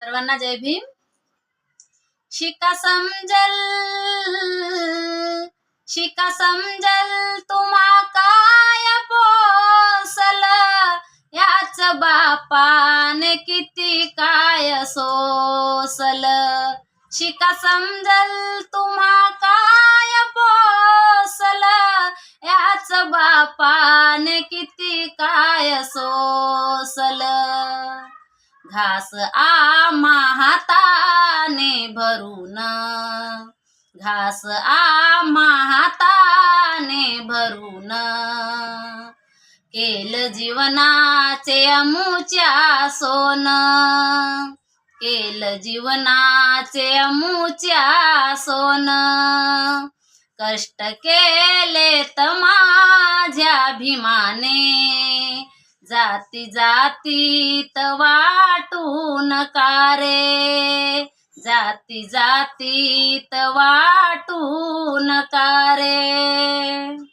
सर्वांना जय भीम. शिका समजल तुम्हा काय पोसल, याच बापाने किती काय सोसल. शिका समजल तुम्हा काय पोसल, याच बापाने किती काय सोसल. घास आम्हा हाताने भरून, घास आम्हा हाताने भरून, केलं जीवनाचे अमुच्या सोन, केलं जीवनाचे अमुच्या सोन. कष्ट केले तर माझ्या भीमाने, जाती जातीत वाटू नका रे, जाती जातीत वाटू नका रे.